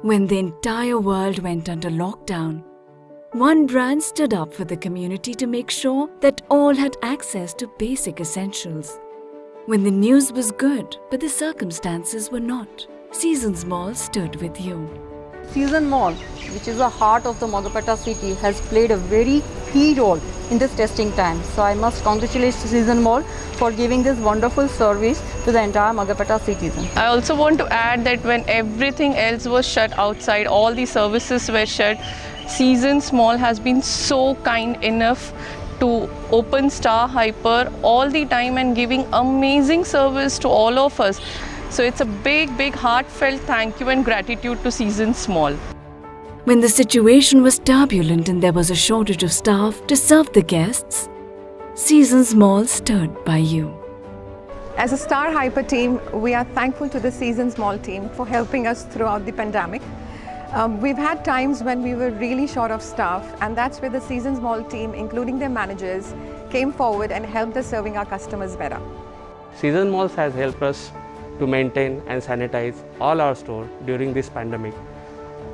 When the entire world went under lockdown, one brand stood up for the community to make sure that all had access to basic essentials. When the news was good, but the circumstances were not, Seasons Mall stood with you. Seasons Mall, which is the heart of the Mogapata city, has played a very key role in this testing time. So I must congratulate Seasons Mall for giving this wonderful service to the entire Mogapata citizen. I also want to add that when everything else was shut outside, all the services were shut, Seasons Mall has been so kind enough to open Star Hyper all the time and giving amazing service to all of us. So it's a big heartfelt thank you and gratitude to Seasons Mall. When the situation was turbulent and there was a shortage of staff to serve the guests, Seasons Mall stood by you. As a Star Hyper team, we are thankful to the Seasons Mall team for helping us throughout the pandemic. We've had times when we were really short of staff, and that's where the Seasons Mall team, including their managers, came forward and helped us serving our customers better. Seasons Malls has helped us to maintain and sanitize all our stores during this pandemic.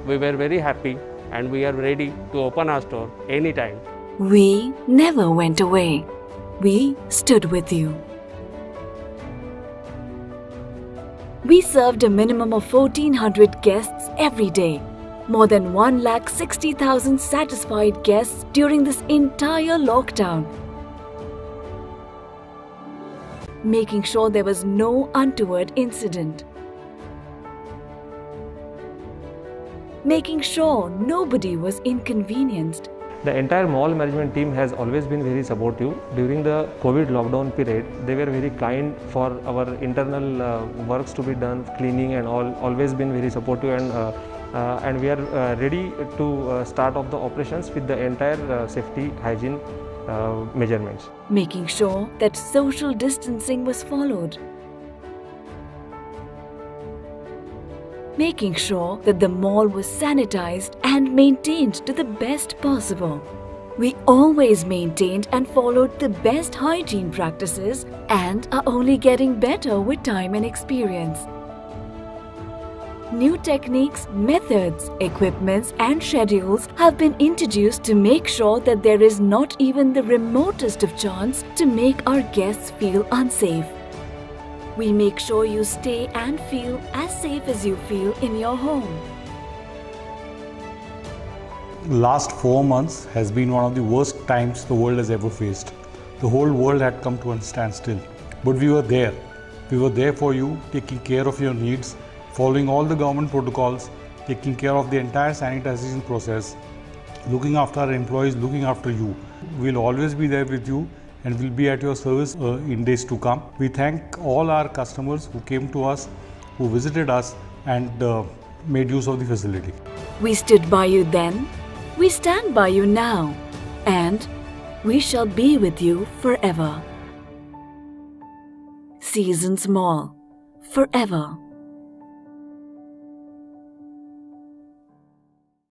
We were very happy and we are ready to open our store anytime. We never went away. We stood with you. We served a minimum of 1,400 guests every day. More than 1,60,000 satisfied guests during this entire lockdown. Making sure there was no untoward incident. Making sure nobody was inconvenienced. The entire mall management team has always been very supportive. During the COVID lockdown period, they were very kind for our internal works to be done, cleaning and all, always been very supportive, and we are ready to start off the operations with the entire safety hygiene measurements. Making sure that social distancing was followed. Making sure that the mall was sanitized and maintained to the best possible. We always maintained and followed the best hygiene practices and are only getting better with time and experience. New techniques, methods, equipments and schedules have been introduced to make sure that there is not even the remotest of chance to make our guests feel unsafe. We make sure you stay and feel as safe as you feel in your home. Last 4 months has been one of the worst times the world has ever faced. The whole world had come to a standstill. But we were there. We were there for you, taking care of your needs, following all the government protocols, taking care of the entire sanitization process, looking after our employees, looking after you. We'll always be there with you and will be at your service in days to come. We thank all our customers who came to us, who visited us and made use of the facility. We stood by you then, we stand by you now, and we shall be with you forever. Seasons Mall, forever.